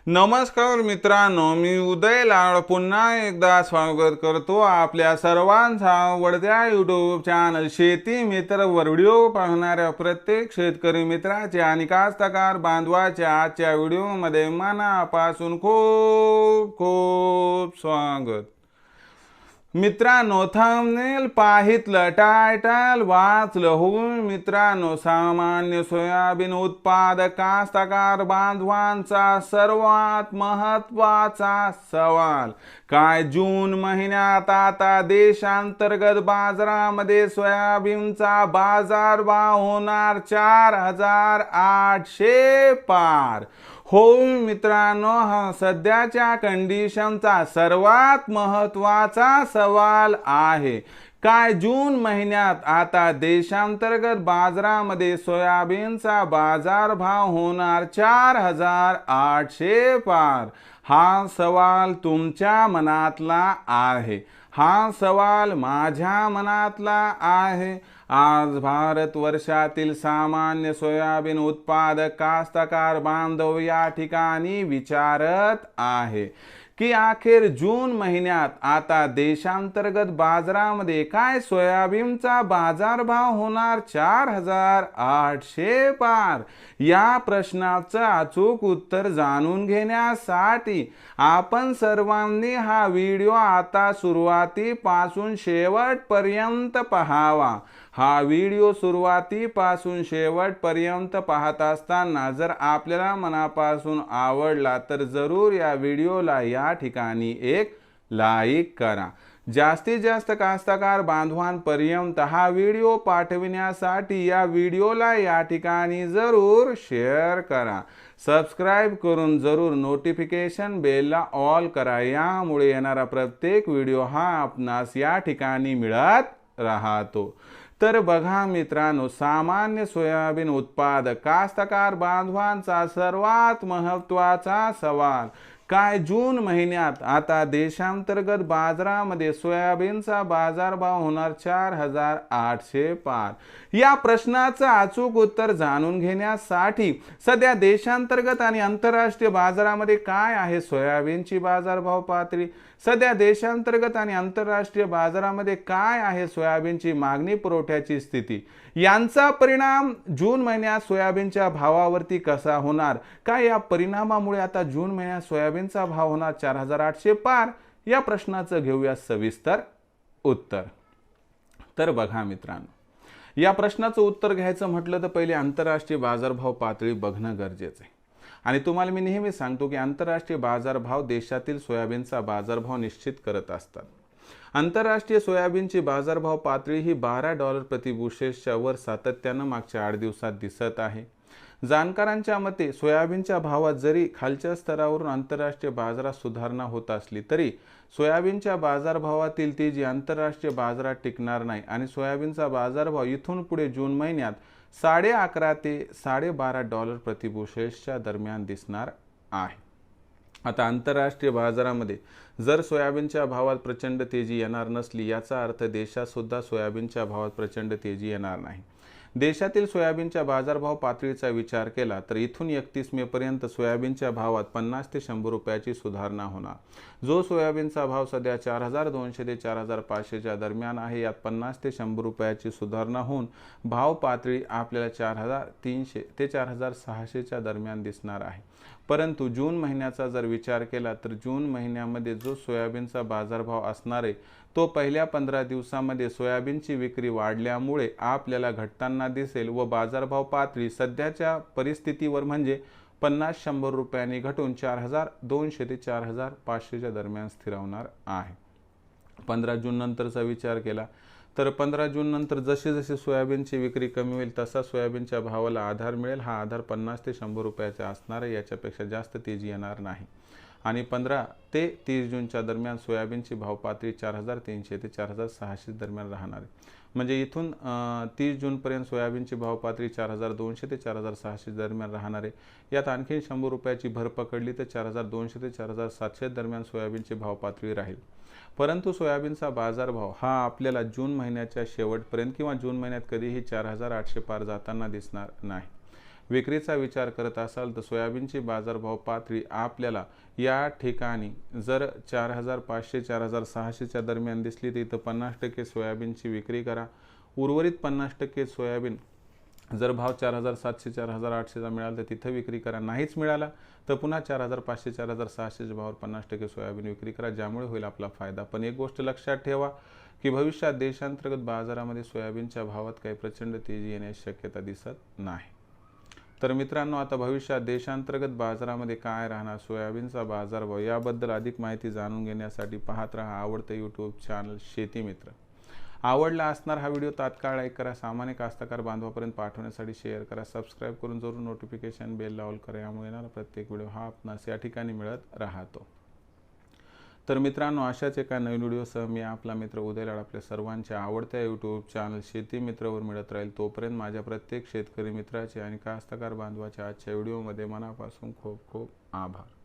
नमस्कार मित्रांनो, मी उदय लाड पुन्हा एकदा स्वागत करतो आपल्या सर्वांचा आवडत्या यूट्यूब चॅनल शेती मित्र वर व्हिडिओ पाहणाऱ्या प्रत्येक शेतकरी मित्राचे आणि कास्तकार बांधवाच्या आजच्या व्हिडिओमध्ये मनापासून खूप खूप स्वागत। मित्रांनो, थंबनेल पाहितलं, टायटल वाचलं हो मित्रांनो, सामान्य सोयाबीन उत्पादक कास्तकार बांधवांचा सर्वात महत्त्वाचा सवाल काय जून महिन्यात आता देशांतर्गत बाजारामध्ये सोयाबीनचा बाजारभाव होणार 4800 पार। हो मित्रांनो, हा सध्याच्या कंडिशनचा सर्वात महत्त्वाचा सवाल आहे। काय जून महिन्यात आता देशांतर्गत बाजारामध्ये सोयाबीनचा बाजारभाव होणार 4800 पार। हा सवाल तुमच्या मनातला आहे, हा सवाल माझ्या मनातला आहे। आज भारतवर्षातील सामान्य सोयाबीन उत्पादक कास्तकार बांधव या ठिकाणी विचारत आहे की अखेर जून महिन्यात आता देशांतर्गत बाजारामध्ये काय सोयाबीनचा बाजारभाव होणार 4800 पार। या प्रश्नाचं अचूक उत्तर जाणून घेण्यासाठी आपण सर्वांनी हा व्हिडिओ आता सुरुवातीपासून शेवटपर्यंत पाहावा। हा व्हिडिओ सुरुवातीपासून शेवटपर्यंत पाहत असताना जर आपल्याला मनापासून आवडला तर जरूर या व्हिडिओला या ठिकाणी एक लाईक करा। जास्तीत जास्त कास्तकार बांधवांपर्यंत हा व्हिडिओ पाठविण्यासाठी या व्हिडिओला या ठिकाणी जरूर शेअर करा। सबस्क्राइब करून जरूर नोटिफिकेशन बेलला ऑल करा, यामुळे येणारा प्रत्येक व्हिडिओ हा आपणास या ठिकाणी मिळत राहतो। तर बघा मित्रांनो, सामान्य सोयाबीन उत्पादक कास्तकार बांधवांचा सर्वात महत्त्वाचा सवाल काय जून महिन्यात आता देशांतर्गत बाजारामध्ये सोयाबीनचा बाजारभाव होणार 4800 पार। या प्रश्नाचं अचूक उत्तर जाणून घेण्यासाठी सध्या देशांतर्गत आणि आंतरराष्ट्रीय बाजारामध्ये काय आहे सोयाबीनची बाजारभाव पातळी, सध्या देशांतर्गत आणि आंतरराष्ट्रीय बाजारामध्ये काय आहे सोयाबीनची मागणी पुरवठ्याची स्थिती, यांचा परिणाम जून महिन्यात सोयाबीनच्या भावावरती कसा होणार, काय या परिणामामुळे आता जून महिन्यात सोयाबीनचा भाव होणार 4800 पार, या प्रश्नाचं घेऊया सविस्तर उत्तर। तर बघा मित्रांनो, या प्रश्नाचं उत्तर घ्यायचं म्हटलं तर पहिले आंतरराष्ट्रीय बाजारभाव पातळी बघणं गरजेचं आहे। आणि तुम्हाला मी नेहमी सांगतो की आंतरराष्ट्रीय बाजारभाव देशातील सोयाबीनचा बाजारभाव निश्चित करत असतात। आंतरराष्ट्रीय सोयाबीनची बाजारभाव पातळी ही $12 प्रति बुशेलच्या वर सातत्यानं मागच्या 8 दिवसात दिसत आहे। जाणकारांच्या मते सोयाबीनच्या भावात जरी खालच्या स्तरावरून आंतरराष्ट्रीय बाजारात सुधारणा होत असली तरी सोयाबीनच्या बाजारभावातील तेजी आंतरराष्ट्रीय बाजारात टिकणार नाही आणि सोयाबीनचा बाजारभाव इथून पुढे जून महिन्यात $11.5 ते $12.5 प्रति बुशेलच्या दरम्यान दिसणार आहे। आता आंतरराष्ट्रीय बाजारामध्ये जर सोयाबीनच्या भावात प्रचंड तेजी येणार नसली याचा अर्थ देशात सुद्धा सोयाबीनच्या भावात प्रचंड तेजी येणार नाही। देशातील सोयाबीनच्या बाजारभाव पातळीचा विचार केला तर इथून 31 मे पर्यंत सोयाबीनच्या भावात 50 ते 100 रुपयाची सुधारणा होणार। जो सोयाबीनचा भाव सध्या 4200 ते 4500 च्या दरम्यान आहे, यात 50 ते 100 रुपयाची सुधारणा होऊन भाव पातळी आपल्याला 4300 ते 4600 च्या दरम्यान दिसणार आहे। परंतु जून महिन्याचा जर विचार केला तर जून महिन्यामध्ये जो सोयाबीनचा बाजारभाव असणार आहे तो पहिल्या 15 दिवसांमध्ये सोयाबीनची विक्री वाढल्यामुळे आपल्याला घटताना दिसेल व बाजारभाव पातळी सध्याच्या परिस्थितीवर म्हणजे 50-100 रुपयांनी घटून 4200 ते 4500 च्या दरम्यान स्थिरावणार आहे। 15 जून नंतरचा विचार केला तर 15 जून नंतर जसे जसे सोयाबीनची विक्री कमी होईल तसा सोयाबीनच्या भावाला आधार मिळेल। हा आधार 50 ते 100 रुपयाचा असणार आहे, याच्यापेक्षा जास्त तेजी येणार नाही। आणि 15 ते 30 जूनच्या दरम्यान सोयाबीनची भाव पातळी 4300 ते 4600 दरम्यान राहणार आहे। म्हणजे इथून 30 जूनपर्यंत सोयाबीनची भाव पातळी 4200 ते 4600 दरम्यान राहणार आहे। यात आणखी 100 रुपयाची भर पकडली तर 4200 ते 4700 दरम्यान सोयाबीनची भाव पातळी राहील। परंतु सोयाबीनचा बाजारभाव हा आपल्याला जून महिन्याच्या शेवटपर्यंत किंवा जून महिन्यात कधीही 4800 पार जाताना दिसणार नाही। विक्रीचा विचार करत असाल तर सोयाबीनची बाजारभाव पातळी आपल्याला या ठिकाणी जर 4,500 4,600च्या दरम्यान दिसली तर इथं 50% सोयाबीनची विक्री करा. उर्वरित 50% सोयाबीन जर भाव 4,700 4,800चा मिळाला तर तिथं विक्री करा. नाहीच मिळाला तर पुन्हा 4,500 4,600च्या भावावर 50% सोयाबीन विक्री करा, ज्यामुळे होईल आपला फायदा. पण एक गोष्ट लक्षात ठेवा की भविष्यात देशांतर्गत बाजारामध्ये सोयाबीनच्या भावात काही प्रचंड तेजी येण्याची शक्यता दिसत नाही. तर मित्रांनो, आता भविष्यात देशांतर्गत बाजारामध्ये काय राहणार, सोयाबीनचा बाजारभाव याबद्दल अधिक माहिती जाणून घेण्यासाठी पाहत राहा आवडतं यूट्यूब चॅनल शेती मित्र. आवडला असणार हा व्हिडिओ तात्काळ लाईक करा. सामान्य कास्तकार बांधवापर्यंत पाठवण्यासाठी शेअर करा. सबस्क्राईब करून जरूर नोटिफिकेशन बेल लावल करा. यामुळे येणारा प्रत्येक व्हिडिओ हा आपणास या ठिकाणी मिळत राहतो. तर मित्रांनो, अशाच एका नवीन व्हिडिओसह मी आपला मित्र उदय लाड आपल्या सर्वांच्या आवडत्या यूट्यूब चॅनल शेती मित्रवर मिळत राहील. तोपर्यंत माझ्या प्रत्येक शेतकरी मित्राचे आणि कास्तकार बांधवाच्या आजच्या व्हिडिओमध्ये मनापासून खूप खूप आभार.